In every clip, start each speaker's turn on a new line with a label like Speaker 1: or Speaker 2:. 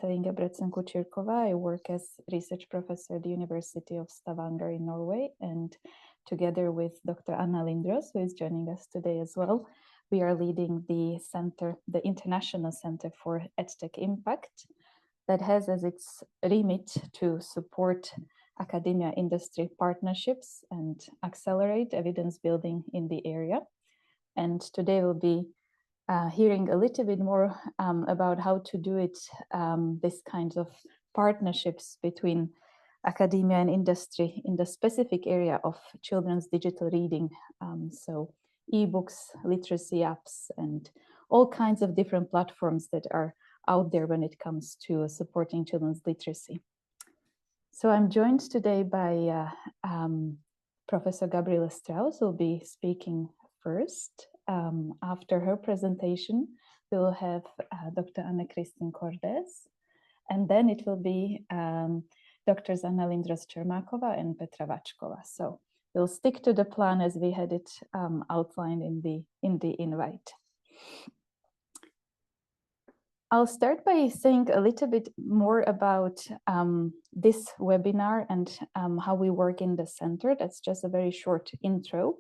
Speaker 1: Anne-Kristin. I work as research professor at the University of Stavanger in Norway, and together with Dr. Anna Lindroos, who is joining us today as well, we are leading the center, the International Center for EdTech Impact, that has as its remit to support academia industry partnerships and accelerate evidence building in the area. And today we'll be hearing a little bit more about how to do it, this kinds of partnerships between academia and industry in the specific area of children's digital reading. So ebooks, literacy apps, and all kinds of different platforms that are out there when it comes to supporting children's literacy. So I'm joined today by Professor Gabrielle Strouse, who will be speaking first. After her presentation, we will have Dr. Anne-Kristin Cordes, and then it will be Drs. Anna Lindroos, Cermakova, and Petra Vackova. So we'll stick to the plan as we had it outlined in the invite. I'll start by saying a little bit more about this webinar and how we work in the center. That's just a very short intro.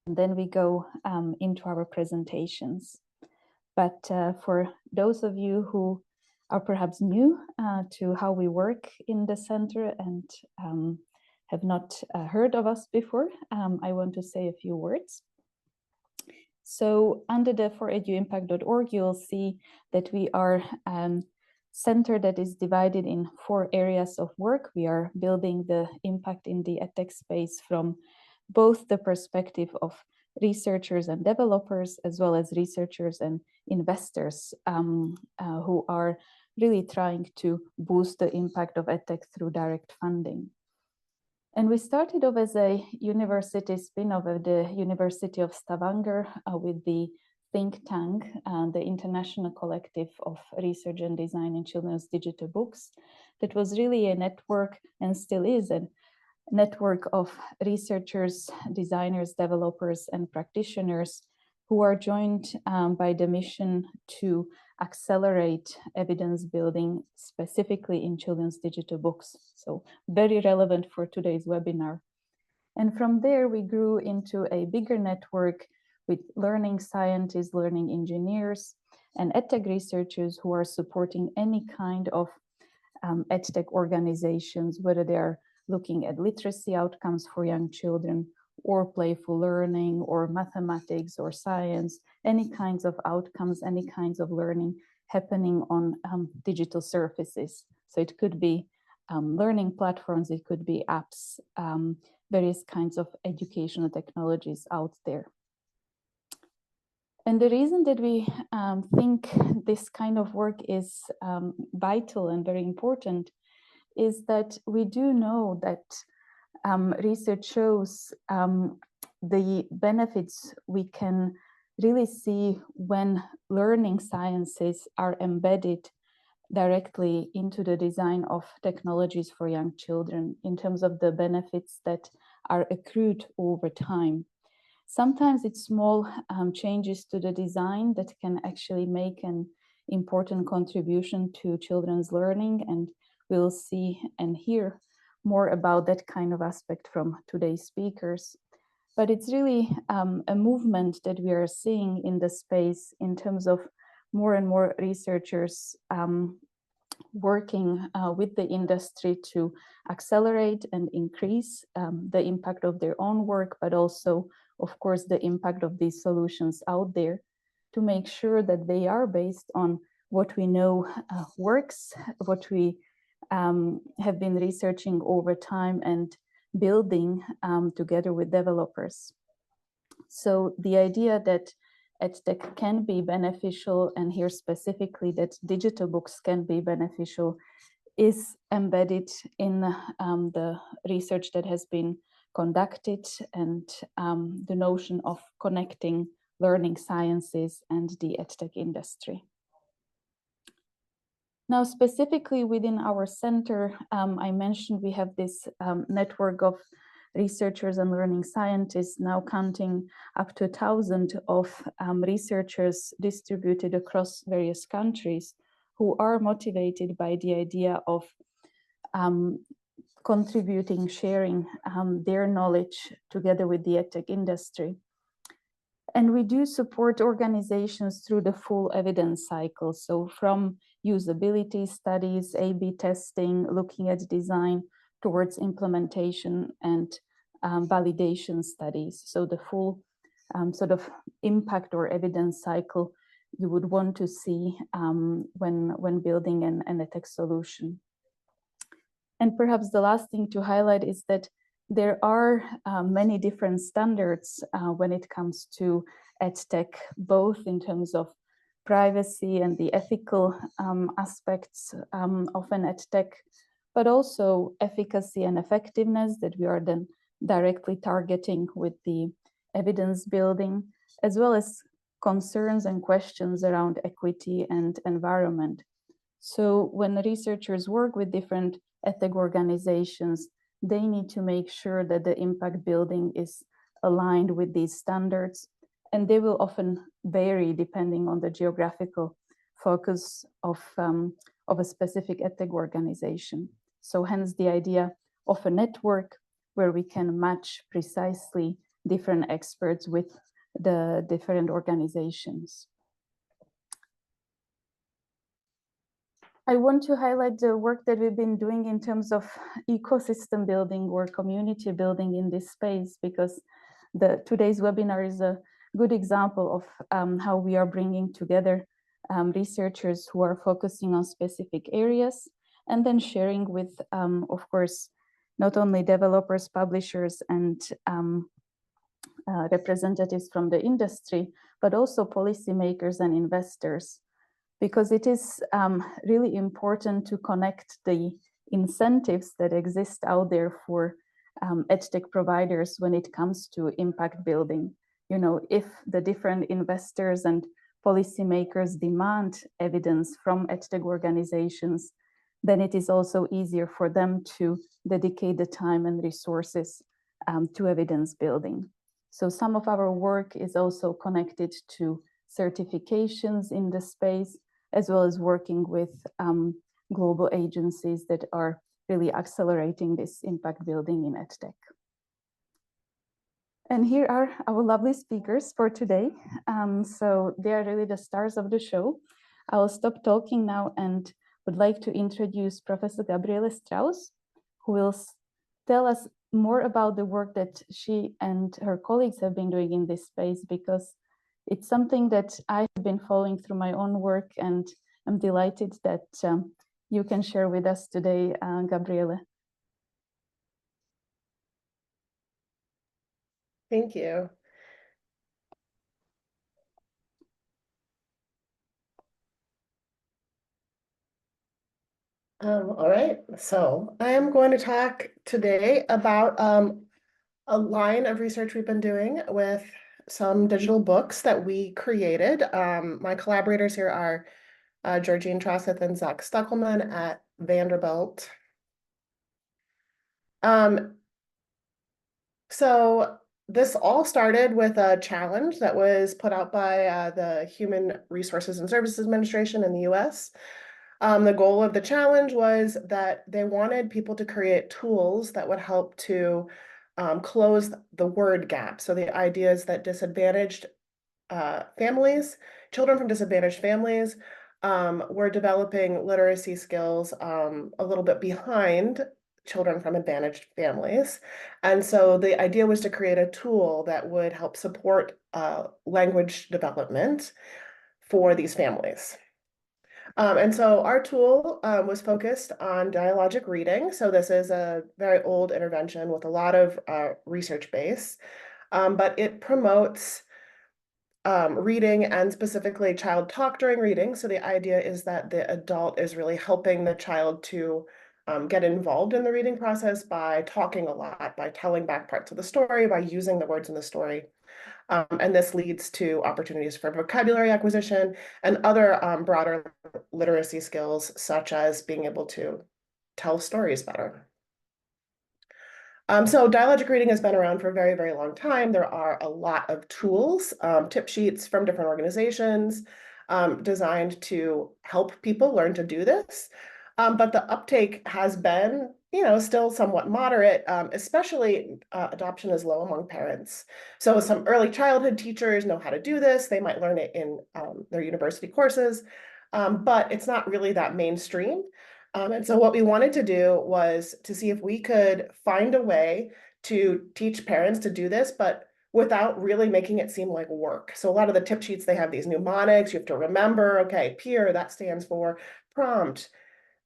Speaker 1: And then we go into our presentations. But for those of you who are perhaps new to how we work in the center and have not heard of us before, I want to say a few words. So under the foreduimpact.org, you'll see that we are a center that is divided in 4 areas of work. We are building the impact in the EdTech space from both the perspective of researchers and developers, as well as researchers and investors who are really trying to boost the impact of EdTech through direct funding. And we started off as a university spin-off of the University of Stavanger with the think tank, the International Collective of Research and Design in Children's Digital Books. That was really a network, and still is a network of researchers, designers, developers, and practitioners who are joined by the mission to accelerate evidence building specifically in children's digital books. So very relevant for today's webinar. And from there, we grew into a bigger network with learning scientists, learning engineers, and EdTech researchers who are supporting any kind of EdTech organizations, whether they are looking at literacy outcomes for young children, or playful learning, or mathematics, or science, any kinds of outcomes, any kinds of learning happening on digital surfaces. So it could be learning platforms, it could be apps, various kinds of educational technologies out there. And the reason that we think this kind of work is vital and very important is that we do know that research shows the benefits we can really see when learning sciences are embedded directly into the design of technologies for young children in terms of the benefits that are accrued over time. Sometimes it's small changes to the design that can actually make an important contribution to children's learning, and we'll see and hear more about that kind of aspect from today's speakers. But it's really a movement that we are seeing in the space in terms of more and more researchers working with the industry to accelerate and increase the impact of their own work, but also, of course, the impact of these solutions out there to make sure that they are based on what we know works, what we have been researching over time and building together with developers. So the idea that EdTech can be beneficial, and here specifically that digital books can be beneficial, is embedded in the research that has been conducted, and the notion of connecting learning sciences and the EdTech industry. Now, specifically within our center, I mentioned we have this network of researchers and learning scientists, now counting up to 1,000 of researchers distributed across various countries who are motivated by the idea of contributing, sharing their knowledge together with the EdTech industry. And we do support organizations through the full evidence cycle. So from usability studies, A/B testing, looking at design, towards implementation and validation studies. So the full sort of impact or evidence cycle you would want to see when building an EdTech solution. And perhaps the last thing to highlight is that there are many different standards when it comes to EdTech, both in terms of privacy and the ethical aspects of an EdTech, but also efficacy and effectiveness that we are then directly targeting with the evidence building, as well as concerns and questions around equity and environment. So when researchers work with different EdTech organizations, they need to make sure that the impact building is aligned with these standards, and they will often vary depending on the geographical focus of a specific EdTech organization. So hence the idea of a network where we can match precisely different experts with the different organizations. I want to highlight the work that we've been doing in terms of ecosystem building or community building in this space, because today's webinar is a good example of how we are bringing together researchers who are focusing on specific areas and then sharing with, of course, not only developers, publishers, and representatives from the industry, but also policymakers and investors, because it is really important to connect the incentives that exist out there for EdTech providers when it comes to impact building. You know, if the different investors and policymakers demand evidence from EdTech organizations, then it is also easier for them to dedicate the time and resources to evidence building. So some of our work is also connected to certifications in the space, as well as working with global agencies that are really accelerating this impact building in EdTech. And here are our lovely speakers for today. So they are really the stars of the show. I will stop talking now and would like to introduce Professor Gabrielle Strouse, who will tell us more about the work that she and her colleagues have been doing in this space, because it's something that I have been following through my own work, and I'm delighted that you can share with us today, Gabrielle.
Speaker 2: Thank you. All right, so I am going to talk today about a line of research we've been doing with some digital books that we created. My collaborators here are Georgine Trosseth and Zach Stuckelman at Vanderbilt. So this all started with a challenge that was put out by the Human Resources and Services Administration in the US. The goal of the challenge was that they wanted people to create tools that would help to close the word gap. So the idea is that disadvantaged families, children from disadvantaged families, were developing literacy skills a little bit behind children from advantaged families. And so the idea was to create a tool that would help support language development for these families. And so our tool was focused on dialogic reading. So this is a very old intervention with a lot of research base, but it promotes reading, and specifically child talk during reading. So the idea is that the adult is really helping the child to get involved in the reading process by talking a lot, by telling back parts of the story, by using the words in the story. And this leads to opportunities for vocabulary acquisition and other broader literacy skills, such as being able to tell stories better. So dialogic reading has been around for a very, very long time. There are a lot of tools, tip sheets from different organizations, designed to help people learn to do this. But the uptake has been, still somewhat moderate, especially adoption is low among parents. So some early childhood teachers know how to do this. They might learn it in their university courses, but it's not really that mainstream. And so what we wanted to do was to see if we could find a way to teach parents to do this, but without really making it seem like work. So a lot of the tip sheets, they have these mnemonics. You have to remember, okay, peer, that stands for prompt,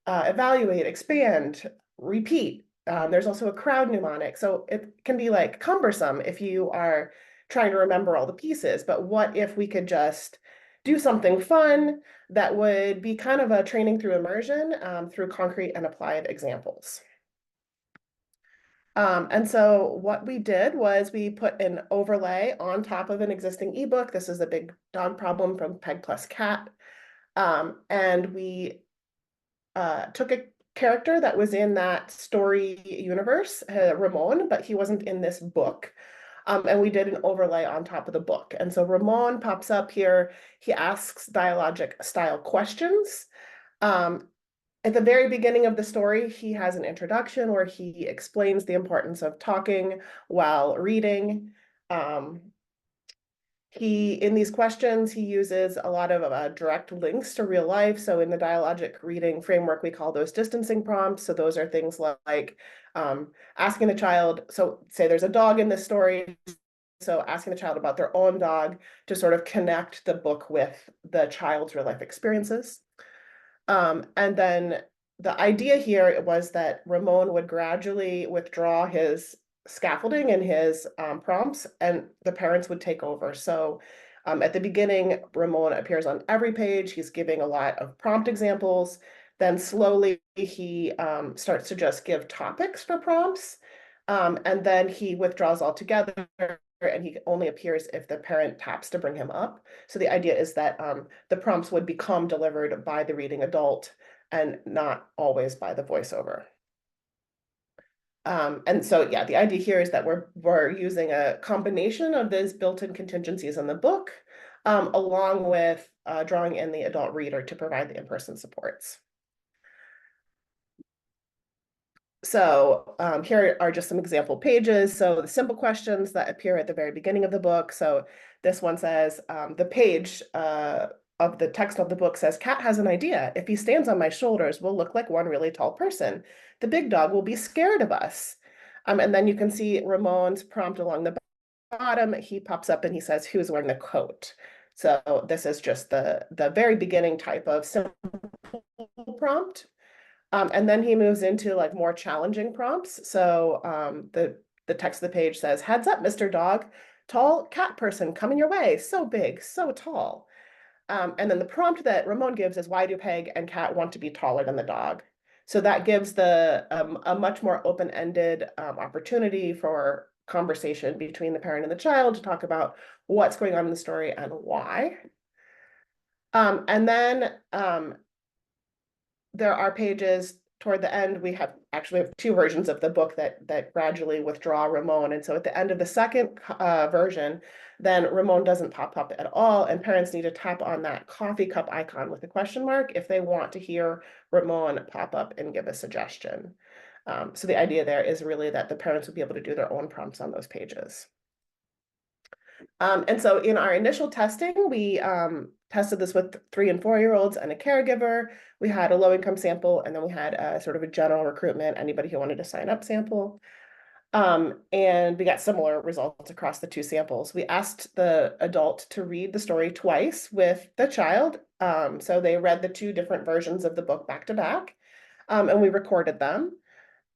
Speaker 2: evaluate, expand, repeat. There's also a crowd mnemonic. So it can be like cumbersome if you are trying to remember all the pieces. But what if we could just do something fun that would be kind of a training through immersion through concrete and applied examples? And so what we did was we put an overlay on top of an existing ebook. This is the Big Dog Problem from Peg Plus Cat. And we took a character that was in that story universe, Ramon, but he wasn't in this book. And we did an overlay on top of the book. And so Ramon pops up here. He asks dialogic style questions. At the very beginning of the story, he has an introduction where he explains the importance of talking while reading. In these questions, he uses a lot of direct links to real life. So in the dialogic reading framework, we call those distancing prompts. So those are things like asking the child, so say there's a dog in this story, so asking the child about their own dog to sort of connect the book with the child's real life experiences. And then the idea here was that Ramon would gradually withdraw his scaffolding and his prompts, and the parents would take over. So at the beginning, Ramon appears on every page. He's giving a lot of prompt examples. Then slowly he starts to just give topics for prompts. And then he withdraws altogether, and he only appears if the parent taps to bring him up. So the idea is that the prompts would become delivered by the reading adult and not always by the voiceover. And so, yeah, the idea here is that we're using a combination of these built-in contingencies in the book, along with drawing in the adult reader to provide the in-person supports. So here are just some example pages. So the simple questions that appear at the very beginning of the book. So this one says, the page of the text of the book says, Cat has an idea. If he stands on my shoulders, we'll look like one really tall person. The big dog will be scared of us. And then you can see Ramon's prompt along the bottom. He pops up and he says, who's wearing the coat? So this is just the very beginning type of simple prompt. And then he moves into like more challenging prompts. So the text of the page says, heads up, Mr. Dog, tall cat person coming your way, so big, so tall. And then the prompt that Ramon gives is, why do Peg and Cat want to be taller than the dog? So that gives a much more open-ended opportunity for conversation between the parent and the child to talk about what's going on in the story and why. And then there are pages toward the end. We have two versions of the book that gradually withdraw Ramon. And so at the end of the second version, then Ramon doesn't pop up at all, and parents need to tap on that coffee cup icon with a question mark if they want to hear Ramon pop up and give a suggestion. So the idea there is really that the parents would be able to do their own prompts on those pages. And so in our initial testing, we tested this with 3- and 4-year-olds and a caregiver. We had a low-income sample, and then we had a sort of a general recruitment, anybody who wanted to sign up sample. And we got similar results across the 2 samples. We asked the adult to read the story twice with the child. So they read the 2 different versions of the book back to back, and we recorded them.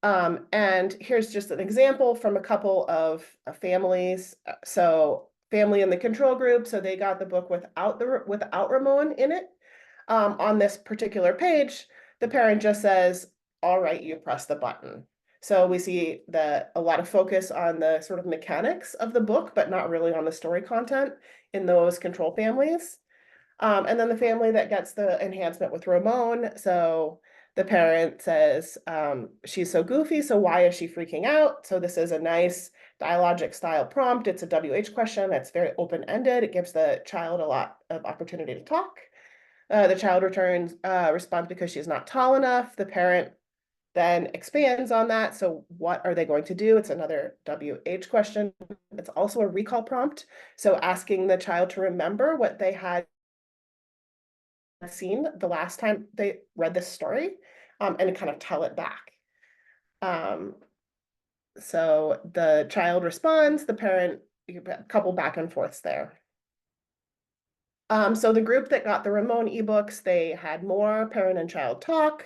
Speaker 2: And here's just an example from a couple of families. So family in the control group, so they got the book without Ramon in it. On this particular page, the parent just says, all right, you press the button. So we see a lot of focus on the sort of mechanics of the book, but not really on the story content in those control families. And then the family that gets the enhancement with Ramon, so the parent says, she's so goofy, so why is she freaking out? So this is a nice dialogic style prompt. It's a WH question that's very open-ended. It gives the child a lot of opportunity to talk. The child responds because she's not tall enough. The parent then expands on that. So what are they going to do? It's another WH question. It's also a recall prompt. So asking the child to remember what they had seen the last time they read this story, and kind of tell it back. So the child responds, the parent, a couple back and forths there. So the group that got the Ramon ebooks, they had more parent and child talk.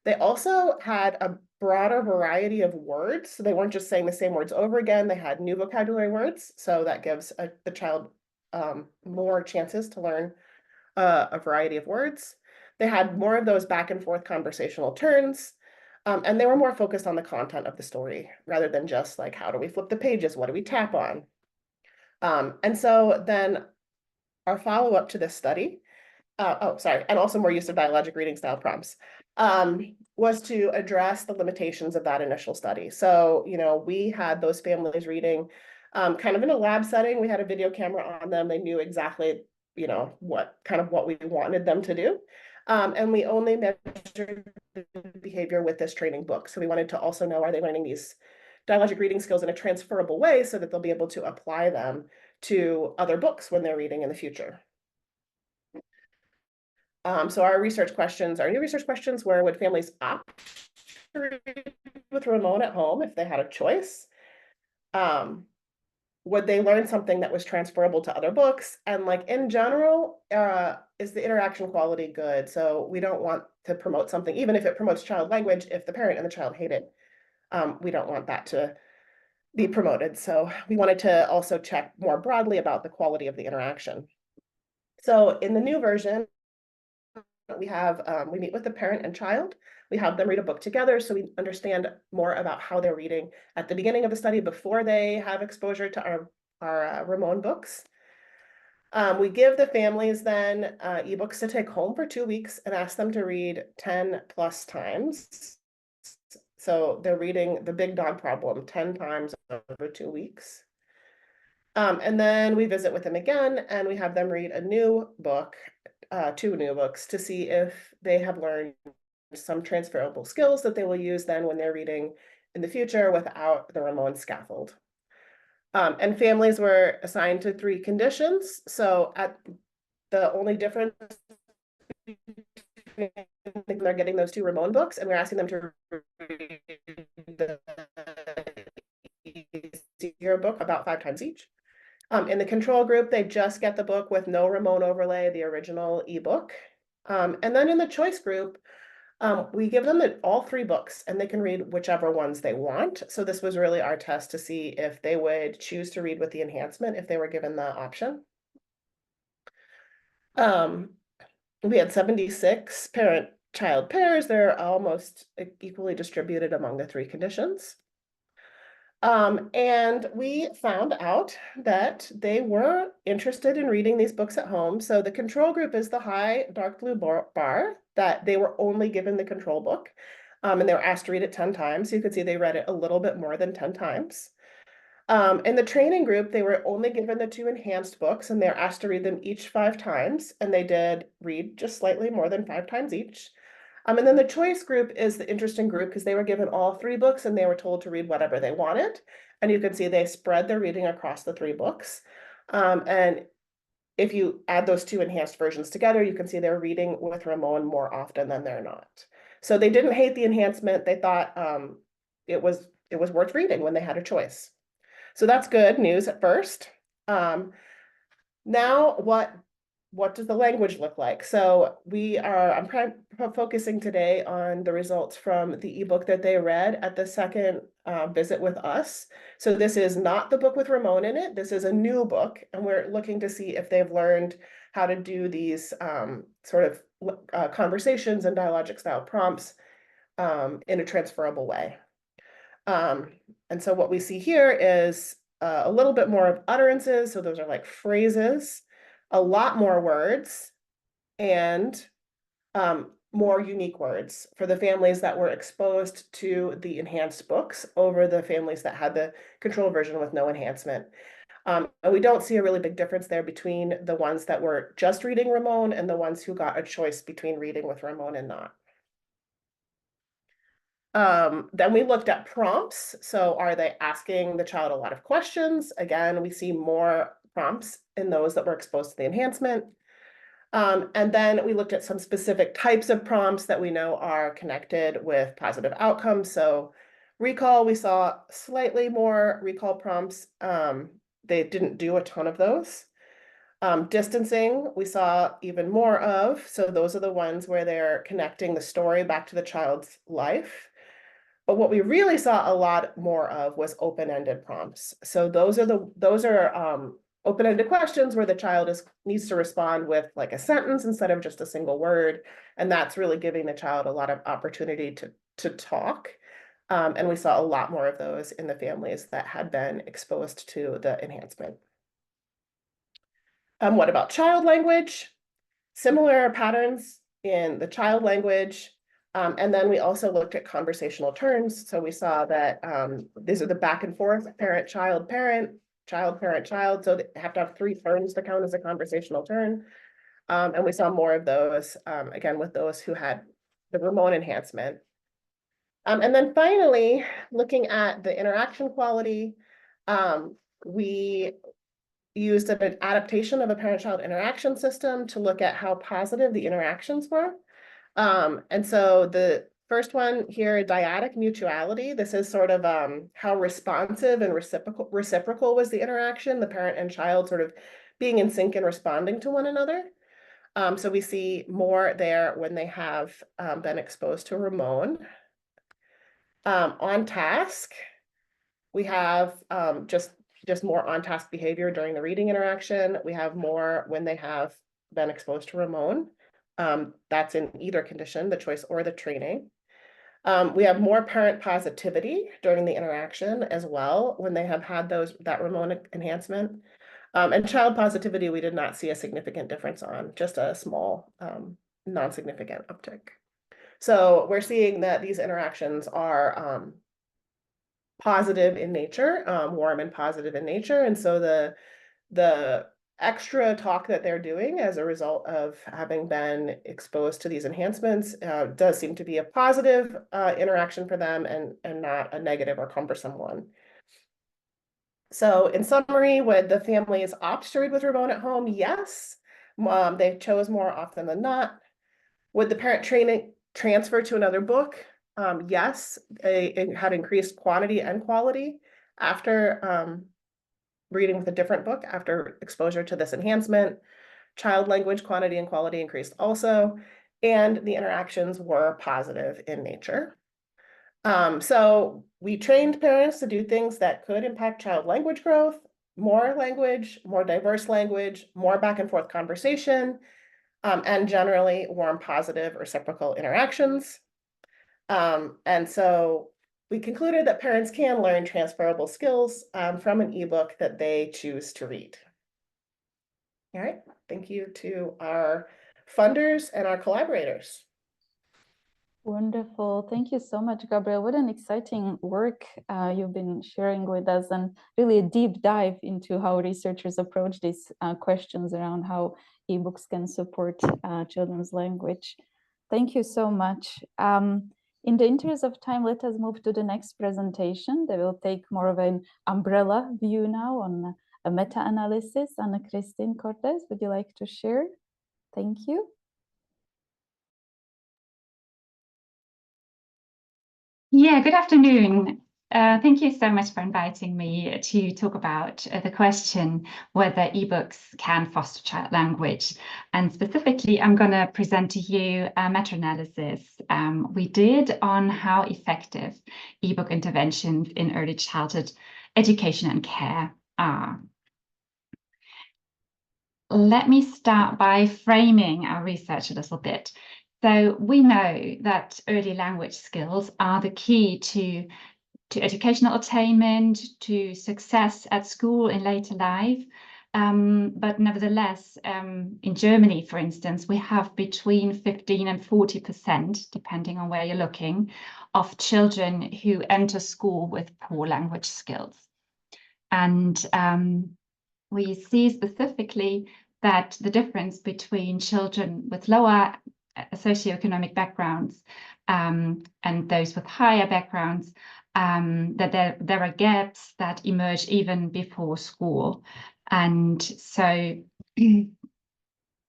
Speaker 2: They also had a broader variety of words. So they weren't just saying the same words over again. They had new vocabulary words. So that gives the child more chances to learn a variety of words. They had more of those back and forth conversational turns. And they were more focused on the content of the story rather than just like, how do we flip the pages? What do we tap on? And so then our follow-up to this study, and also more use of dialogic reading style prompts, was to address the limitations of that initial study. So, we had those families reading kind of in a lab setting. We had a video camera on them. They knew exactly, what we wanted them to do. And we only measured the behavior with this training book. So we wanted to also know, are they learning these dialogic reading skills in a transferable way so that they'll be able to apply them to other books when they're reading in the future. So our new research questions were, would families opt to read with Ramon at home if they had a choice? Would they learn something that was transferable to other books? And like in general, is the interaction quality good? So we don't want to promote something, even if it promotes child language, if the parent and the child hate it. We don't want that to be promoted. So we wanted to also check more broadly about the quality of the interaction. So in the new version, we meet with the parent and child. We have them read a book together so we understand more about how they're reading at the beginning of the study before they have exposure to our Ramon books. We give the families then ebooks to take home for 2 weeks and ask them to read 10 plus times. So they're reading The Big Dog Problem 10 times over 2 weeks. And then we visit with them again and we have them read a new book, 2 new books, to see if they have learned some transferable skills that they will use then when they're reading in the future without the Ramon scaffold. And families were assigned to 3 conditions. So the only difference they're getting those 2 Ramon books, and we're asking them to read the easier book about 5 times each. In the control group, they just get the book with no Ramon overlay, the original ebook. And then in the choice group, we give them all 3 books and they can read whichever ones they want. So this was really our test to see if they would choose to read with the enhancement if they were given the option. We had 76 parent-child pairs. They're almost equally distributed among the 3 conditions. And we found out that they were interested in reading these books at home. So the control group is the high dark blue bar that they were only given the control book. And they were asked to read it 10 times. So you could see they read it a little bit more than 10 times. In the training group, they were only given the 2 enhanced books and they're asked to read them each 5 times. And they did read just slightly more than 5 times each. And then the choice group is the interesting group because they were given all 3 books and they were told to read whatever they wanted. And you can see they spread their reading across the 3 books. And if you add those 2 enhanced versions together, you can see they're reading with Ramon more often than they're not. So they didn't hate the enhancement. They thought it was worth reading when they had a choice. So that's good news at first. Now what does the language look like? So I'm focusing today on the results from the ebook that they read at the second visit with us. So this is not the book with Ramon in it. This is a new book, and we're looking to see if they've learned how to do these sort of conversations and dialogic style prompts in a transferable way. And so what we see here is a little bit more of utterances. So those are like phrases, a lot more words, and more unique words for the families that were exposed to the enhanced books over the families that had the control version with no enhancement. And we don't see a really big difference there between the ones that were just reading Ramon and the ones who got a choice between reading with Ramon and not. Then we looked at prompts. So are they asking the child a lot of questions? Again, we see more prompts in those that were exposed to the enhancement. And then we looked at some specific types of prompts that we know are connected with positive outcomes. So recall, we saw slightly more recall prompts. They didn't do a ton of those. Distancing, we saw even more of. So those are the ones where they're connecting the story back to the child's life. But what we really saw a lot more of was open-ended prompts. So those are open-ended questions where the child needs to respond with like a sentence instead of just a single word. And that's really giving the child a lot of opportunity to talk. And we saw a lot more of those in the families that had been exposed to the enhancement. What about child language? Similar patterns in the child language. And then we also looked at conversational turns. So we saw that these are the back and forth, parent, child, parent, child, parent, child. So they have to have 3 turns to count as a conversational turn. And we saw more of those, again, with those who had the Ramon enhancement. And then finally, looking at the interaction quality, we used an adaptation of a parent-child interaction system to look at how positive the interactions were. And so the first one here, dyadic mutuality, this is sort of how responsive and reciprocal was the interaction, the parent and child sort of being in sync and responding to one another. So we see more there when they have been exposed to Ramon. On task, we have just more on-task behavior during the reading interaction. We have more when they have been exposed to Ramon. That's in either condition, the choice or the training. We have more parent positivity during the interaction as well when they have had that Ramon enhancement. And child positivity, we did not see a significant difference on, just a small non-significant uptick. So we're seeing that these interactions are positive in nature, warm and positive in nature. And so the extra talk that they're doing as a result of having been exposed to these enhancements does seem to be a positive interaction for them and not a negative or cumbersome one. So in summary, would the families opt to read with Ramon at home? Yes. They chose more often than not. Would the parent training transfer to another book? Yes, it had increased quantity and quality after reading with a different book after exposure to this enhancement. Child language quantity and quality increased also, and the interactions were positive in nature. So we trained parents to do things that could impact child language growth, more diverse language, more back and forth conversation, and generally warm, positive, reciprocal interactions. And so we concluded that parents can learn transferable skills from an ebook that they choose to read. All right, thank you to our funders and our collaborators.
Speaker 1: Wonderful. Thank you so much, Gabrielle. What an exciting work you've been sharing with us, and really a deep dive into how researchers approach these questions around how ebooks can support children's language. Thank you so much. In the interest of time, let us move to the next presentation that will take more of an umbrella view now on a meta-analysis. Anne-Kristin Cordes, would you like to share? Thank you.
Speaker 3: Yeah, good afternoon. Thank you so much for inviting me to talk about the question whether ebooks can foster child language. And specifically, I'm going to present to you a meta-analysis we did on how effective ebook interventions in early childhood education and care are. Let me start by framing our research a little bit. So we know that early language skills are the key to educational attainment, to success at school in later life. But nevertheless, in Germany, for instance, we have between 15 and 40%, depending on where you're looking, of children who enter school with poor language skills. And we see specifically that the difference between children with lower socioeconomic backgrounds and those with higher backgrounds, that there are gaps that emerge even before school. And so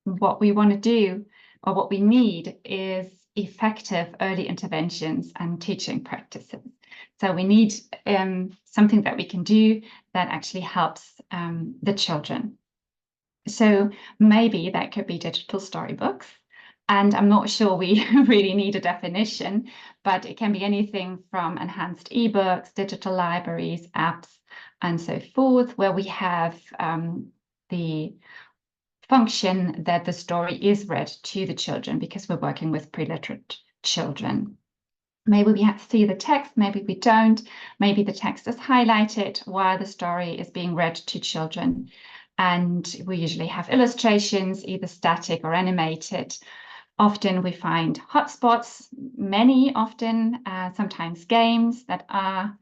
Speaker 3: what we want to do, or what we need, is effective early interventions and teaching practices. So we need something that we can do that actually helps the children. So maybe that could be digital storybooks. And I'm not sure we really need a definition, but it can be anything from enhanced ebooks, digital libraries, apps, and so forth, where we have the function that the story is read to the children, because we're working with pre-literate children. Maybe we have to see the text, maybe we don't. Maybe the text is highlighted while the story is being read to children. And we usually have illustrations, either static or animated. Often we find hotspots, sometimes games that are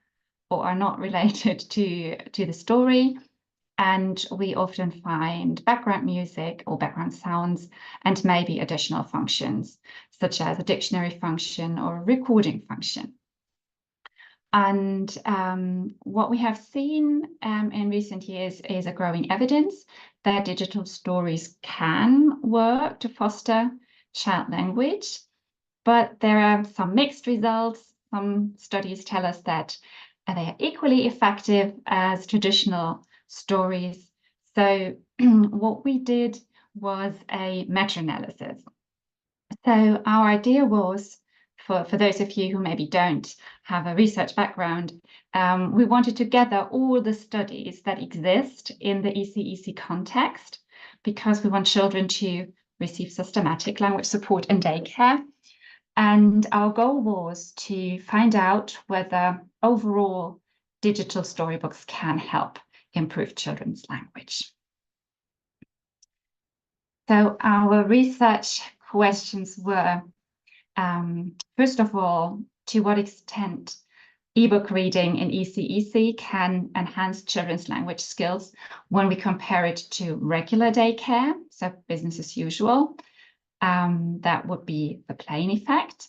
Speaker 3: or are not related to the story. And we often find background music or background sounds, and maybe additional functions, such as a dictionary function or a recording function. And what we have seen in recent years is a growing evidence that digital stories can work to foster child language, but there are some mixed results. Some studies tell us that they are equally effective as traditional stories. So what we did was a meta-analysis. So our idea was, for those of you who maybe don't have a research background, we wanted to gather all the studies that exist in the ECEC context, because we want children to receive systematic language support in daycare. And our goal was to find out whether overall digital storybooks can help improve children's language. So our research questions were, first of all, to what extent ebook reading in ECEC can enhance children's language skills when we compare it to regular daycare, so business as usual. That would be the plain effect.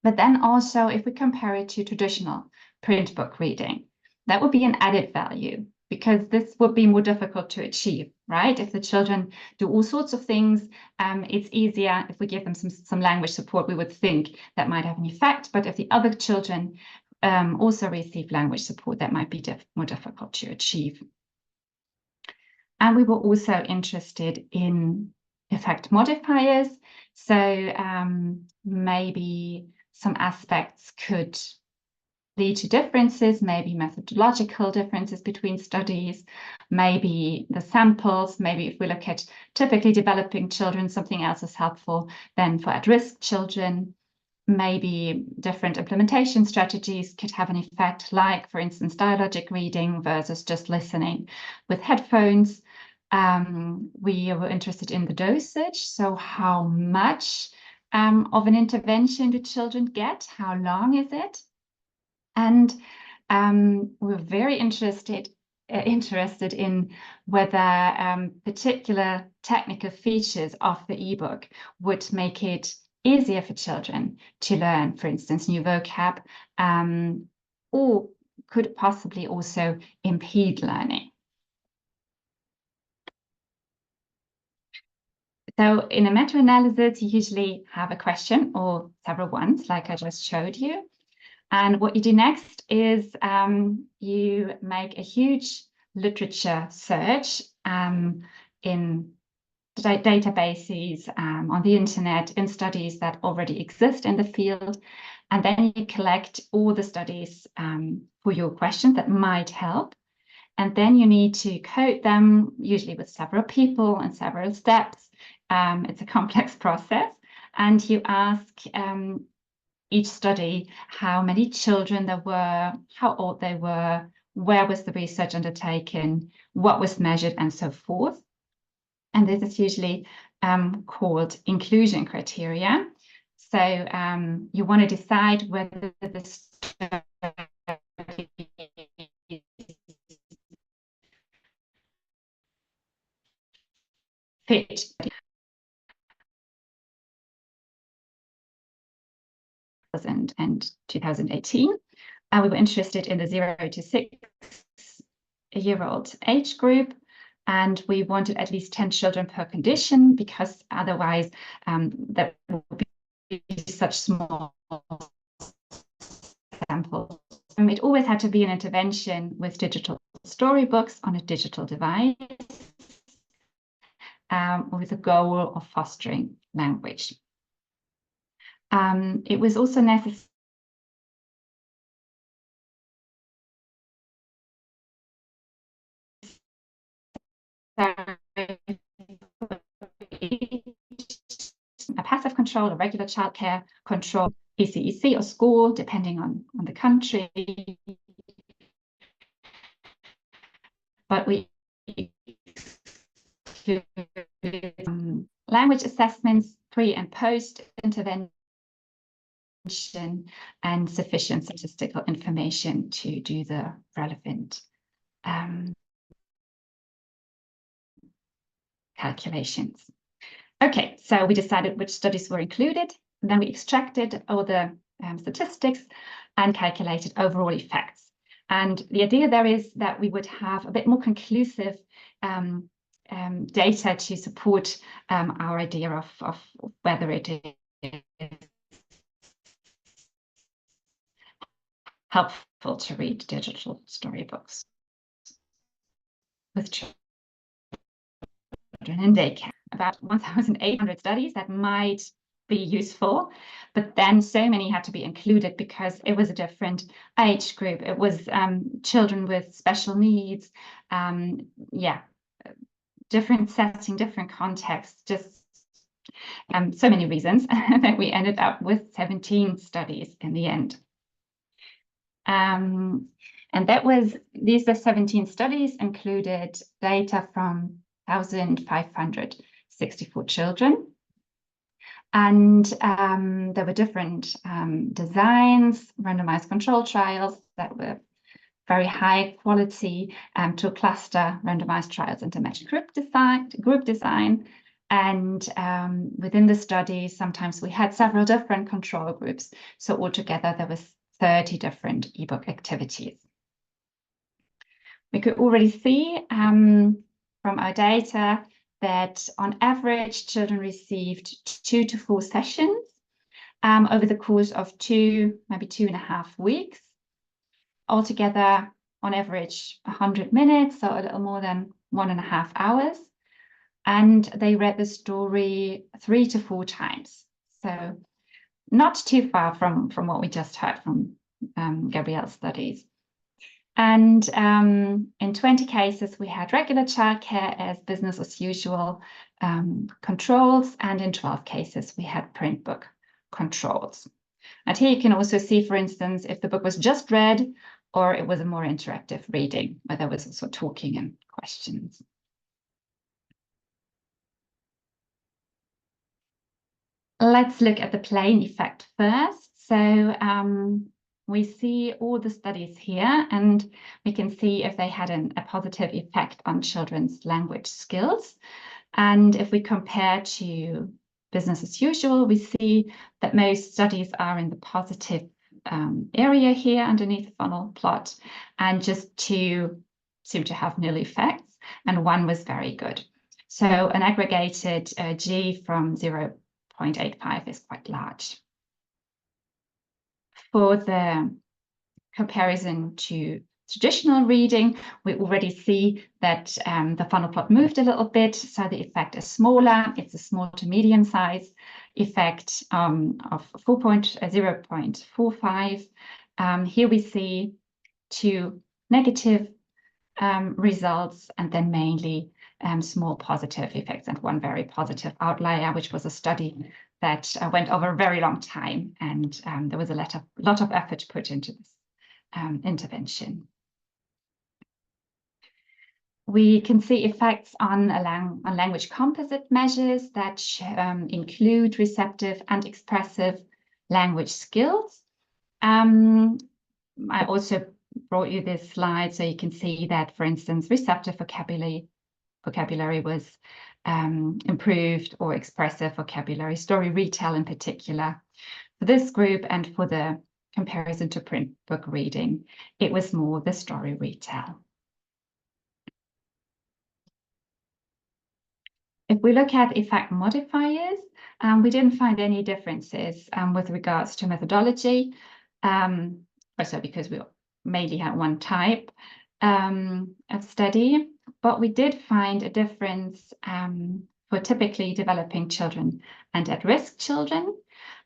Speaker 3: But then also, if we compare it to traditional print book reading, that would be an added value, because this would be more difficult to achieve, right? If the children do all sorts of things, it's easier if we give them some language support. We would think that might have an effect, but if the other children also receive language support, that might be more difficult to achieve. And we were also interested in effect modifiers. So maybe some aspects could lead to differences, maybe methodological differences between studies, maybe the samples, maybe if we look at typically developing children, something else is helpful than for at-risk children. Maybe different implementation strategies could have an effect, like, for instance, dialogic reading versus just listening with headphones. We were interested in the dosage, so how much of an intervention do children get? How long is it? And we're very interested in whether particular technical features of the ebook would make it easier for children to learn, for instance, new vocab, or could possibly also impede learning. So in a meta-analysis, you usually have a question or several ones, like I just showed you. And what you do next is you make a huge literature search in databases, on the internet, in studies that already exist in the field. And then you collect all the studies for your question that might help. And then you need to code them, usually with several people and several steps. It's a complex process. And you ask each study how many children there were, how old they were, where was the research undertaken, what was measured, and so forth. And this is usually called inclusion criteria. So you want to decide whether this fit. And 2018, we were interested in the 0 to 6-year-old age group, and we wanted at least 10 children per condition, because otherwise there would be such small samples. It always had to be an intervention with digital storybooks on a digital device, with the goal of fostering language. It was also necessary a passive control, a regular childcare control, ECEC or school, depending on the country. But we language assessments, pre and post intervention, and sufficient statistical information to do the relevant calculations. Okay, so we decided which studies were included, and then we extracted all the statistics and calculated overall effects. And the idea there is that we would have a bit more conclusive data to support our idea of whether it is helpful to read digital storybooks with children in daycare. About 1,800 studies that might be useful, but then so many had to be included because it was a different age group. It was children with special needs, different setting, different contexts, just so many reasons that we ended up with 17 studies in the end. And these 17 studies included data from 1,564 children. And there were different designs, randomized control trials that were very high quality, to cluster randomized trials into matched group design. And within the study, sometimes we had several different control groups. So altogether, there was 30 different ebook activities. We could already see from our data that on average, children received 2 to 4 sessions over the course of maybe 2.5 weeks. Altogether, on average, 100 minutes, so a little more than 1.5 hours. And they read the story 3 to 4 times. So not too far from what we just heard from Gabrielle's studies. And in 20 cases, we had regular childcare as business as usual controls, and in 12 cases, we had print book controls. And here you can also see, for instance, if the book was just read or it was a more interactive reading, where there was also talking and questions. Let's look at the playing effect first. So we see all the studies here, and we can see if they had a positive effect on children's language skills. And if we compare to business as usual, we see that most studies are in the positive area here underneath the funnel plot, and just 2 seem to have nil effects, and 1 was very good. So an aggregated G from 0.85 is quite large. For the comparison to traditional reading, we already see that the funnel plot moved a little bit, so the effect is smaller. It's a small to medium size effect of 0.45. Here we see 2 negative results, and then mainly small positive effects, and 1 very positive outlier, which was a study that went over a very long time, and there was a lot of effort put into this intervention. We can see effects on language composite measures that include receptive and expressive language skills. I also brought you this slide so you can see that, for instance, receptive vocabulary was improved or expressive vocabulary, story retell in particular. For this group and for the comparison to print book reading, it was more the story retell. If we look at effect modifiers, we didn't find any differences with regards to methodology, also because we mainly had one type of study, but we did find a difference for typically developing children and at-risk children.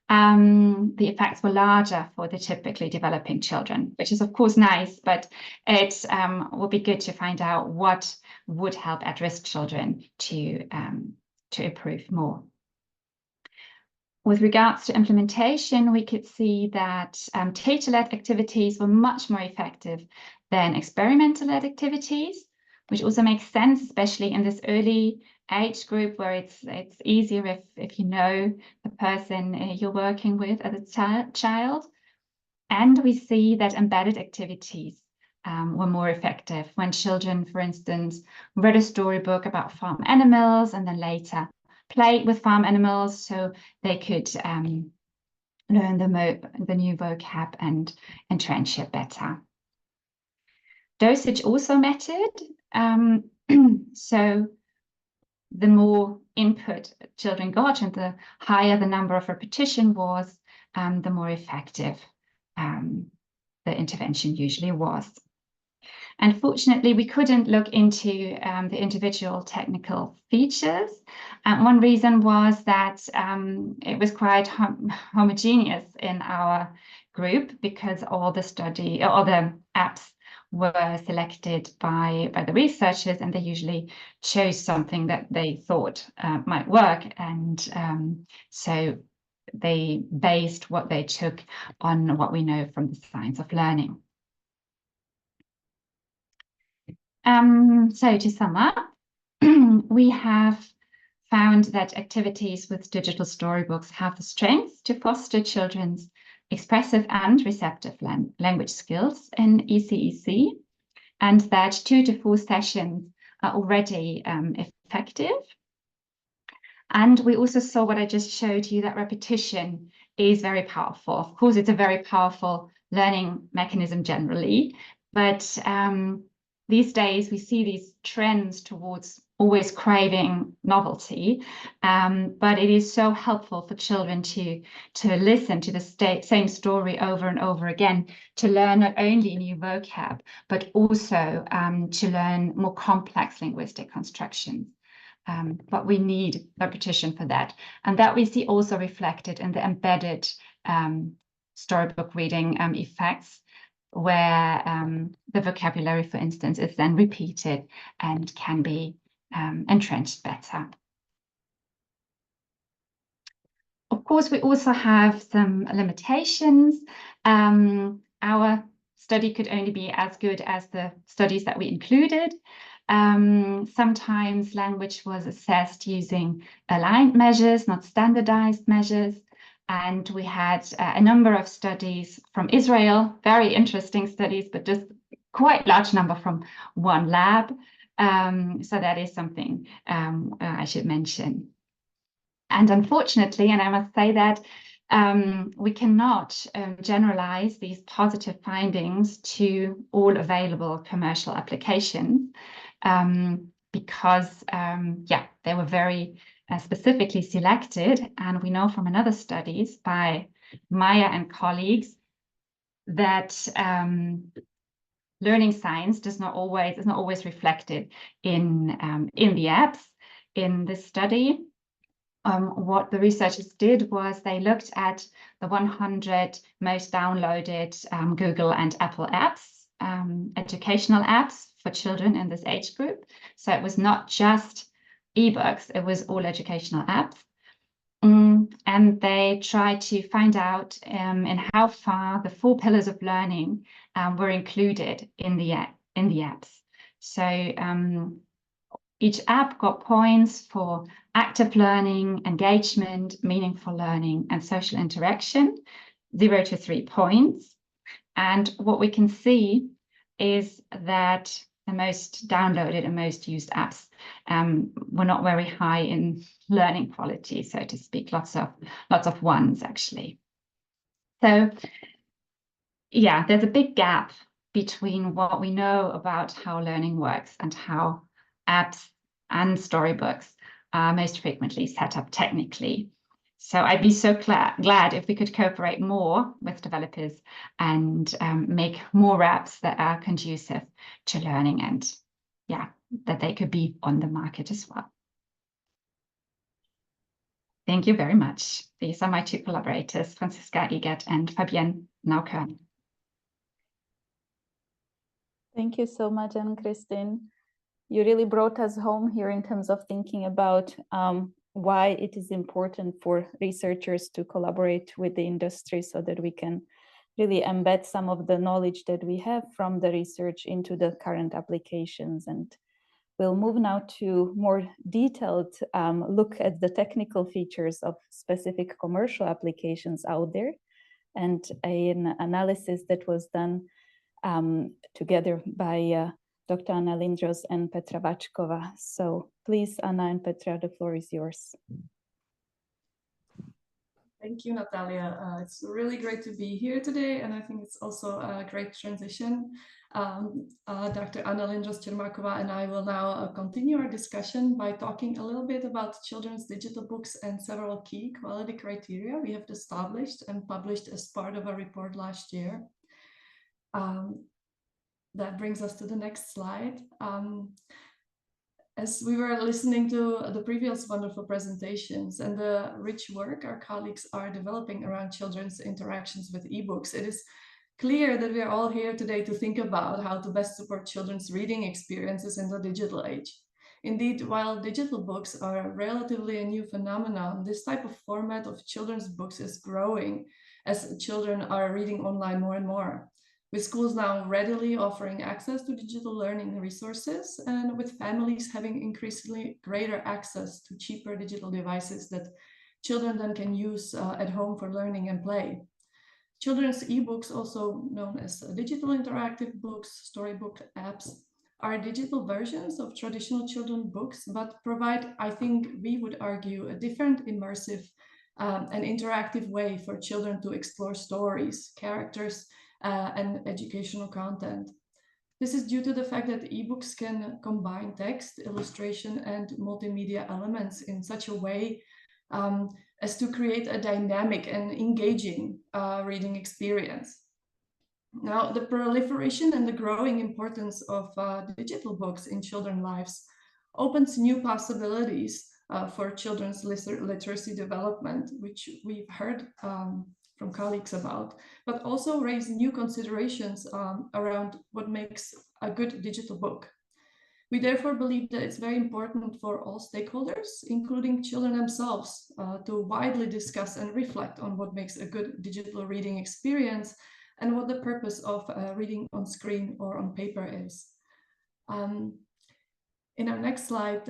Speaker 3: The effects were larger for the typically developing children, which is of course nice, but it would be good to find out what would help at-risk children to improve more. With regards to implementation, we could see that teacher-led activities were much more effective than experimental-led activities, which also makes sense, especially in this early age group where it's easier if you know the person you're working with as a child. And we see that embedded activities were more effective when children, for instance, read a storybook about farm animals and then later played with farm animals so they could learn the new vocab and entrench it better. Dosage also mattered. So the more input children got and the higher the number of repetition was, the more effective the intervention usually was. Unfortunately, we couldn't look into the individual technical features. One reason was that it was quite homogeneous in our group because all the apps were selected by the researchers, and they usually chose something that they thought might work, and so they based what they took on what we know from the science of learning. So to sum up, we have found that activities with digital storybooks have the strength to foster children's expressive and receptive language skills in ECEC, and that 2 to 4 sessions are already effective. And we also saw what I just showed you, that repetition is very powerful. Of course, it's a very powerful learning mechanism generally, but these days we see these trends towards always craving novelty, but it is so helpful for children to listen to the same story over and over again, to learn not only new vocab, but also to learn more complex linguistic constructions. But we need repetition for that. And that we see also reflected in the embedded storybook reading effects, where the vocabulary, for instance, is then repeated and can be entrenched better. Of course, we also have some limitations. Our study could only be as good as the studies that we included. Sometimes language was assessed using aligned measures, not standardized measures. And we had a number of studies from Israel, very interesting studies, but just quite large number from one lab. So that is something I should mention. And unfortunately, and I must say that we cannot generalize these positive findings to all available commercial applications because, they were very specifically selected. And we know from another studies by Maya and colleagues that learning science is not always reflected in the apps. In this study, what the researchers did was they looked at the 100 most downloaded Google and Apple apps, educational apps for children in this age group. So it was not just ebooks, it was all educational apps. And they tried to find out in how far the 4 pillars of learning were included in the apps. So each app got points for active learning, engagement, meaningful learning, and social interaction, 0 to 3 points. And what we can see is that the most downloaded and most used apps were not very high in learning quality, so to speak. Lots of ones actually. So yeah, there's a big gap between what we know about how learning works and how apps and storybooks are most frequently set up technically. So I'd be so glad if we could cooperate more with developers and make more apps that are conducive to learning, and yeah, that they could be on the market as well. Thank you very much. These are my two collaborators, Franziska Egert and Fabienne Naukern.
Speaker 1: Thank you so much, Anne-Kristin. You really brought us home here in terms of thinking about why it is important for researchers to collaborate with the industry so that we can really embed some of the knowledge that we have from the research into the current applications. And we'll move now to more detailed look at the technical features of specific commercial applications out there, and an analysis that was done together by Dr. Anna Lindroos and Petra Vackova. So please, Anna and Petra, the floor is yours.
Speaker 4: Thank you, Natalia. It's really great to be here today, and I think it's also a great transition. Dr. Anna Lindroos, Cermakova, and I will now continue our discussion by talking a little bit about children's digital books and several key quality criteria we have established and published as part of a report last year. That brings us to the next slide. As we were listening to the previous wonderful presentations and the rich work our colleagues are developing around children's interactions with ebooks, it is clear that we are all here today to think about how to best support children's reading experiences in the digital age. Indeed, while digital books are relatively a new phenomenon, this type of format of children's books is growing as children are reading online more and more, with schools now readily offering access to digital learning resources and with families having increasingly greater access to cheaper digital devices that children then can use at home for learning and play. Children's ebooks, also known as digital interactive books, storybook apps, are digital versions of traditional children's books, but provide, I think we would argue, a different immersive and interactive way for children to explore stories, characters, and educational content. This is due to the fact that ebooks can combine text, illustration, and multimedia elements in such a way as to create a dynamic and engaging reading experience. Now, the proliferation and the growing importance of digital books in children's lives opens new possibilities for children's literacy development, which we've heard from colleagues about, but also raise new considerations around what makes a good digital book. We therefore believe that it's very important for all stakeholders, including children themselves, to widely discuss and reflect on what makes a good digital reading experience and what the purpose of reading on screen or on paper is. In our next slide,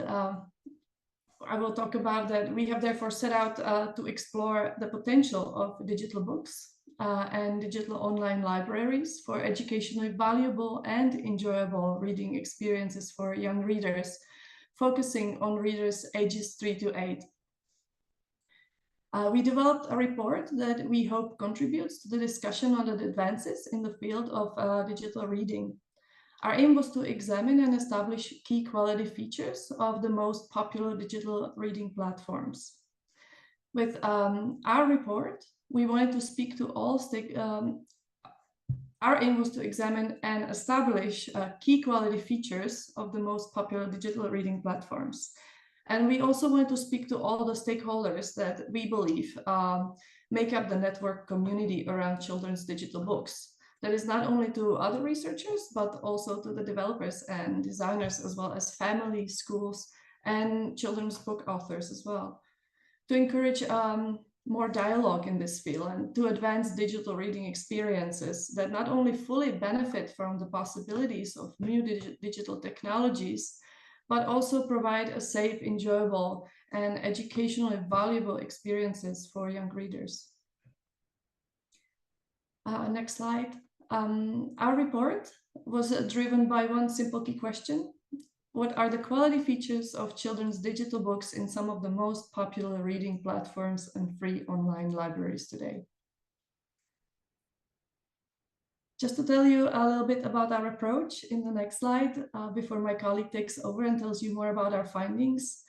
Speaker 4: I will talk about that. We have therefore set out to explore the potential of digital books and digital online libraries for educationally valuable and enjoyable reading experiences for young readers, focusing on readers ages 3 to 8. We developed a report that we hope contributes to the discussion on the advances in the field of digital reading. Our aim was to examine and establish key quality features of the most popular digital reading platforms. With our report, we wanted to speak to all our aim was to examine and establish key quality features of the most popular digital reading platforms. And we also want to speak to all the stakeholders that we believe make up the network community around children's digital books. That is not only to other researchers, but also to the developers and designers, as well as families, schools, and children's book authors as well, to encourage more dialogue in this field and to advance digital reading experiences that not only fully benefit from the possibilities of new digital technologies, but also provide a safe, enjoyable, and educationally valuable experiences for young readers. Next slide. Our report was driven by one simple key question. What are the quality features of children's digital books in some of the most popular reading platforms and free online libraries today? Just to tell you a little bit about our approach in the next slide, before my colleague takes over and tells you more about our findings,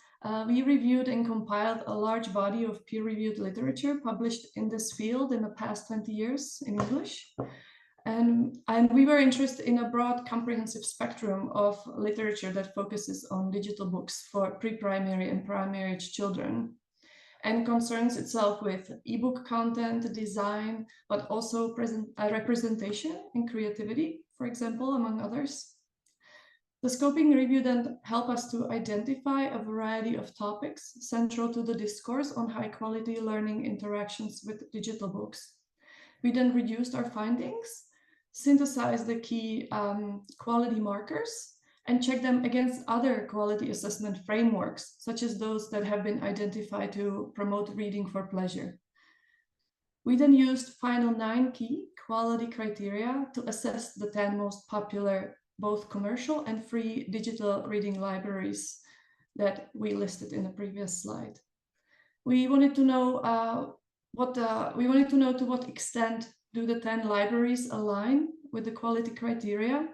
Speaker 4: we reviewed and compiled a large body of peer-reviewed literature published in this field in the past 20 years in English. And we were interested in a broad, comprehensive spectrum of literature that focuses on digital books for pre-primary and primary age children, and concerns itself with ebook content, design, but also representation and creativity, for example, among others. The scoping review then helped us to identify a variety of topics central to the discourse on high-quality learning interactions with digital books. We then reduced our findings, synthesized the key quality markers, and check them against other quality assessment frameworks, such as those that have been identified to promote reading for pleasure. We then used final 9 key quality criteria to assess the 10 most popular, both commercial and free digital reading libraries that we listed in the previous slide. We wanted to know to what extent do the 10 libraries align with the quality criteria.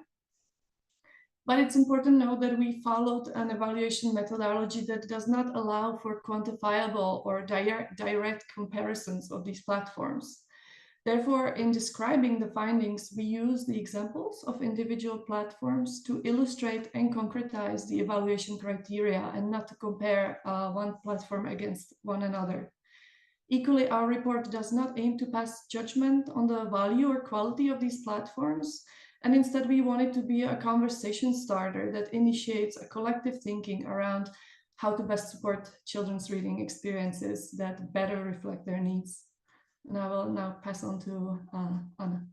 Speaker 4: But it's important to note that we followed an evaluation methodology that does not allow for quantifiable or direct comparisons of these platforms. Therefore, in describing the findings, we use the examples of individual platforms to illustrate and concretize the evaluation criteria and not to compare one platform against one another. Equally, our report does not aim to pass judgment on the value or quality of these platforms, and instead we want it to be a conversation starter that initiates a collective thinking around how to best support children's reading experiences that better reflect their needs. And I will now pass on to Anna.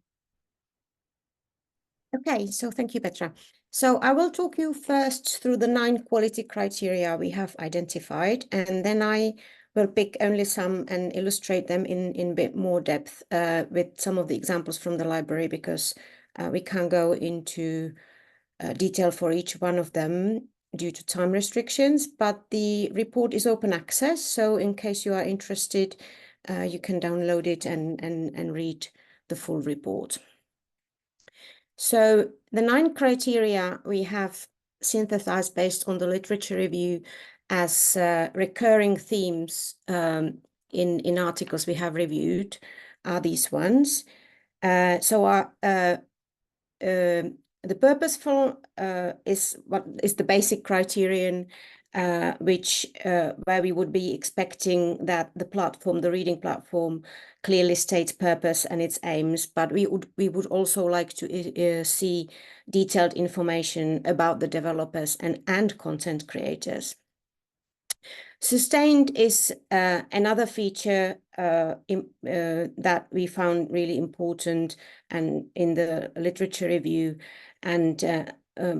Speaker 5: Okay, so thank you, Petra. So I will talk you first through the 9 quality criteria we have identified, and then I will pick only some and illustrate them in a bit more depth with some of the examples from the library, because we can't go into detail for each one of them due to time restrictions, but the report is open access. So in case you are interested, you can download it and read the full report. So the 9 criteria we have synthesized based on the literature review as recurring themes in articles we have reviewed are these ones. The purposeful is what is the basic criterion, where we would be expecting that the platform, the reading platform, clearly states purpose and its aims, but we would also like to see detailed information about the developers and content creators. Sustained is another feature that we found really important and in the literature review, and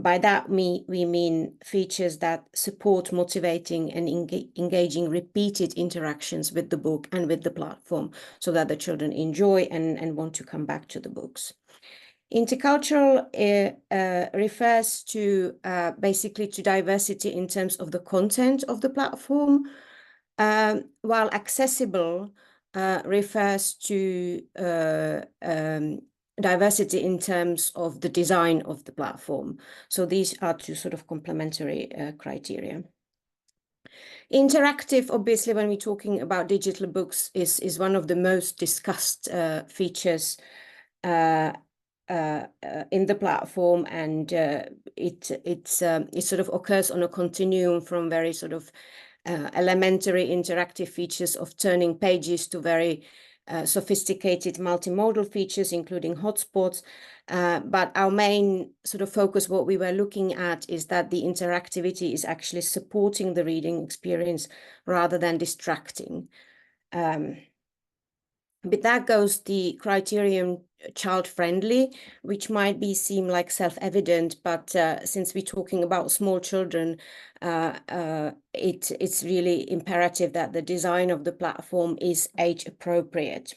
Speaker 5: by that we mean features that support motivating and engaging repeated interactions with the book and with the platform, so that the children enjoy and want to come back to the books. Intercultural refers to basically to diversity in terms of the content of the platform, while accessible refers to diversity in terms of the design of the platform. So these are 2 sort of complementary criteria. Interactive, obviously, when we're talking about digital books, is one of the most discussed features in the platform, and it sort of occurs on a continuum from very sort of elementary interactive features of turning pages to very sophisticated multimodal features, including hotspots. But our main sort of focus, what we were looking at, is that the interactivity is actually supporting the reading experience rather than distracting. With that goes the criterion child-friendly, which might seem like self-evident, but since we're talking about small children, it's really imperative that the design of the platform is age-appropriate.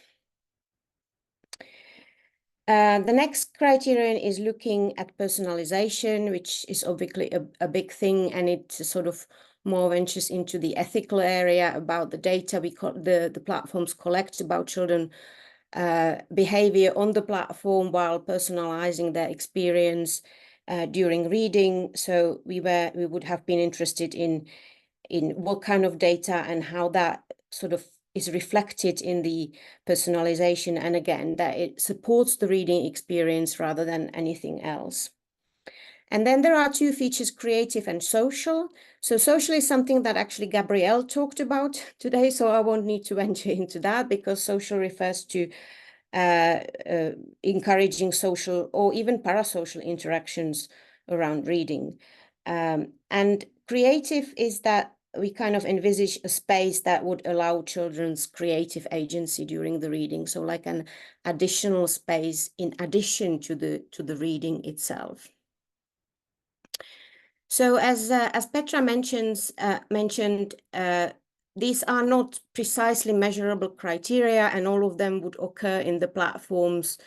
Speaker 5: The next criterion is looking at personalization, which is obviously a big thing, and it sort of more ventures into the ethical area about the data the platforms collect about children behavior on the platform while personalizing their experience during reading. So we would have been interested in what kind of data and how that sort of is reflected in the personalization, and again, that it supports the reading experience rather than anything else. And then there are two features, creative and social. So social is something that actually Gabrielle talked about today, so I won't need to enter into that, because social refers to encouraging social or even parasocial interactions around reading. And creative is that we kind of envisage a space that would allow children's creative agency during the reading. So like an additional space in addition to the reading itself. So as Petra mentioned, these are not precisely measurable criteria, and all of them would occur in the platforms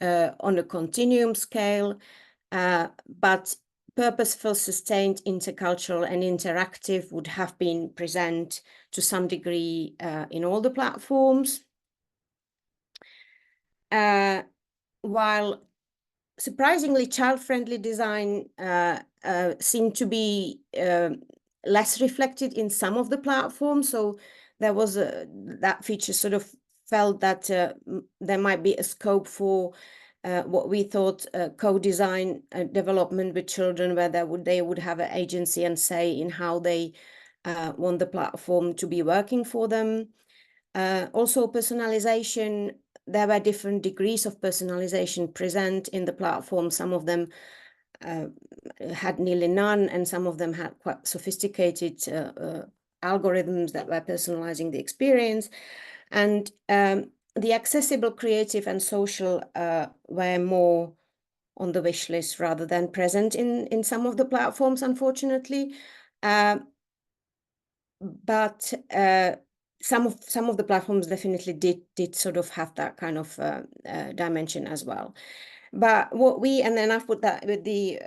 Speaker 5: on a continuum scale, but purposeful, sustained, intercultural and interactive would have been present to some degree in all the platforms. While surprisingly child-friendly design seemed to be less reflected in some of the platforms. So there was that feature sort of felt that there might be a scope for what we thought co-design development with children, where they would have an agency and say in how they want the platform to be working for them. Also personalization, there were different degrees of personalization present in the platform. Some of them had nearly none, and some of them had quite sophisticated algorithms that were personalizing the experience. And the accessible, creative and social were more on the wish list rather than present in some of the platforms, unfortunately. But some of the platforms definitely did sort of have that kind of dimension as well. But what and then I've put that with the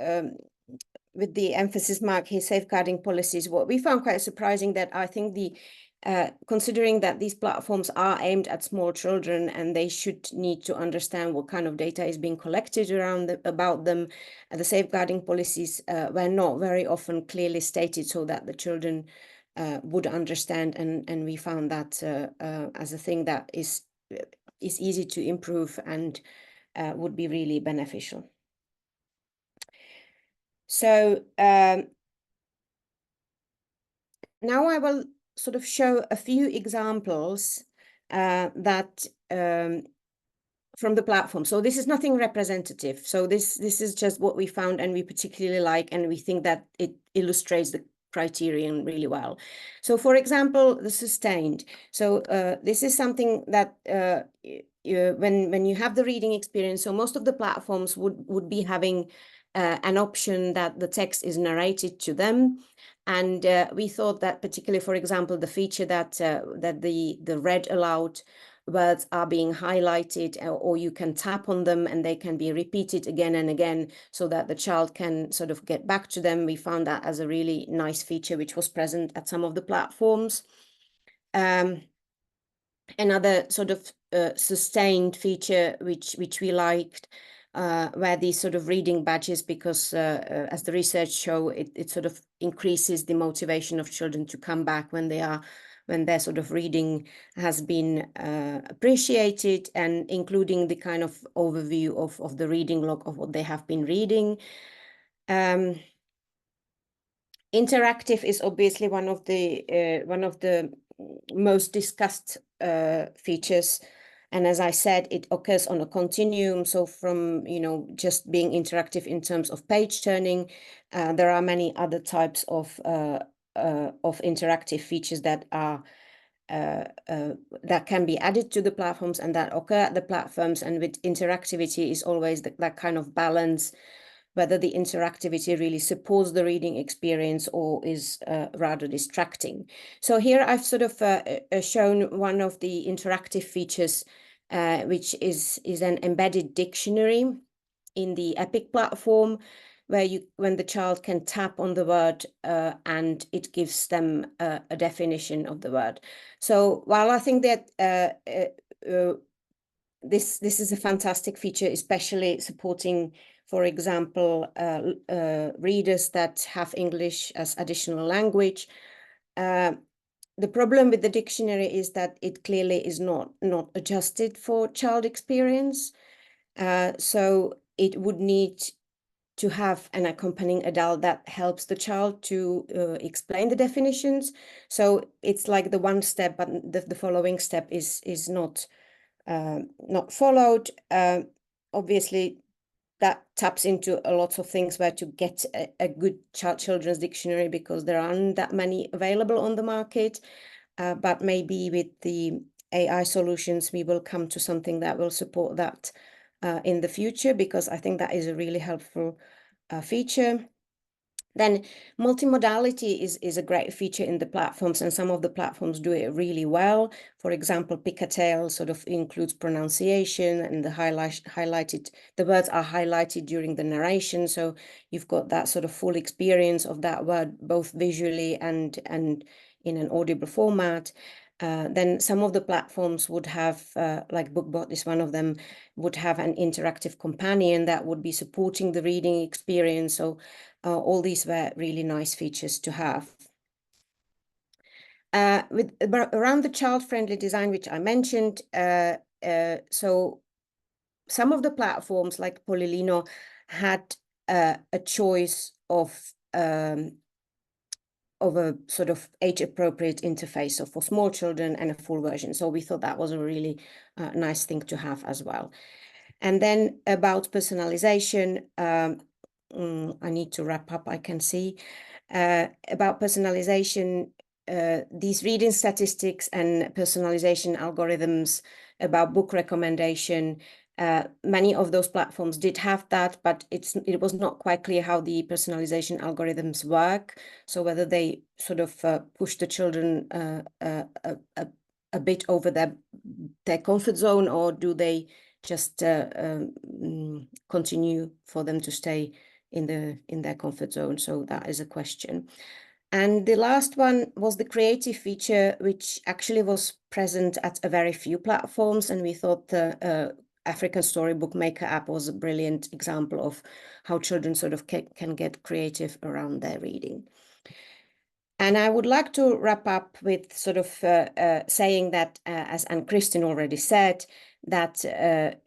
Speaker 5: emphasis mark here, safeguarding policies. What we found quite surprising, that I think considering that these platforms are aimed at small children and they should need to understand what kind of data is being collected about them, the safeguarding policies were not very often clearly stated so that the children would understand, and we found that as a thing that is easy to improve and would be really beneficial. So now I will sort of show a few examples that from the platform. So this is nothing representative. So this is just what we found and we particularly like, and we think that it illustrates the criterion really well. So for example, the sustained. So this is something that when you have the reading experience, so most of the platforms would be having an option that the text is narrated to them. And we thought that particularly, for example, the feature that the read aloud words are being highlighted, or you can tap on them and they can be repeated again and again so that the child can sort of get back to them. We found that as a really nice feature, which was present at some of the platforms. Another sort of sustained feature which we liked were these sort of reading badges, because as the research show, it sort of increases the motivation of children to come back when their sort of reading has been appreciated, and including the kind of overview of the reading log of what they have been reading. Interactive is obviously one of the most discussed features, and as I said, it occurs on a continuum. So from just being interactive in terms of page turning, there are many other types of interactive features that are that can be added to the platforms and that occur at the platforms. And with interactivity is always that kind of balance, whether the interactivity really supports the reading experience or is rather distracting. So here I've sort of shown one of the interactive features which is an embedded dictionary in the EPIC platform, where when the child can tap on the word and it gives them a definition of the word. So while I think that this is a fantastic feature, especially supporting, for example, readers that have English as additional language, the problem with the dictionary is that it clearly is not adjusted for child experience. So it would need to have an accompanying adult that helps the child to explain the definitions. So it's like the one step, but the following step is not followed. Obviously, that taps into a lot of things where to get a good children's dictionary, because there aren't that many available on the market. But maybe with the AI solutions, we will come to something that will support that in the future, because I think that is a really helpful feature. Then multimodality is a great feature in the platforms, and some of the platforms do it really well. For example, Picatail sort of includes pronunciation, and the words are highlighted during the narration. So you've got that sort of full experience of that word, both visually and in an audible format. Then some of the platforms would have, like BookBot is one of them, would have an interactive companion that would be supporting the reading experience. So all these were really nice features to have. Around the child-friendly design, which I mentioned, so some of the platforms like Polilino had a choice of a sort of age-appropriate interface, so for small children and a full version. So we thought that was a really nice thing to have as well. And then about personalization, I need to wrap up, I can see. About personalization, these reading statistics and personalization algorithms about book recommendation, many of those platforms did have that, but it was not quite clear how the personalization algorithms work. So whether they sort of push the children a bit over their comfort zone, or do they just continue for them to stay in their comfort zone? So that is a question. And the last one was the creative feature, which actually was present at a very few platforms, and we thought the African Storybook Maker app was a brilliant example of how children sort of can get creative around their reading. And I would like to wrap up with sort of saying that, as Anne-Kristin already said, that a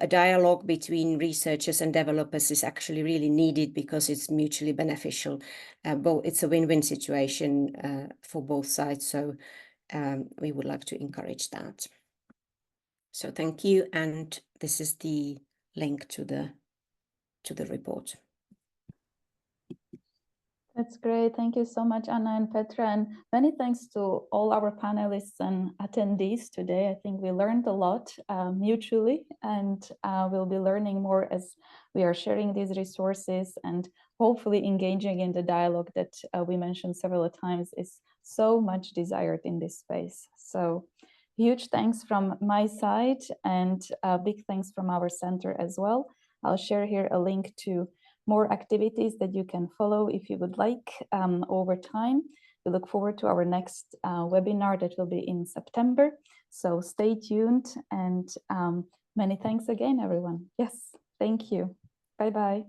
Speaker 5: dialogue between researchers and developers is actually really needed, because it's mutually beneficial. It's a win-win situation for both sides. So we would like to encourage that. So thank you, and this is the link to the report.
Speaker 1: That's great. Thank you so much, Anna and Petra, and many thanks to all our panelists and attendees today. I think we learned a lot mutually, and we'll be learning more as we are sharing these resources and hopefully engaging in the dialogue that we mentioned several times is so much desired in this space. So huge thanks from my side, and big thanks from our center as well. I'll share here a link to more activities that you can follow if you would like over time. We look forward to our next webinar that will be in September. So stay tuned, and many thanks again, everyone. Yes, thank you. Bye-bye.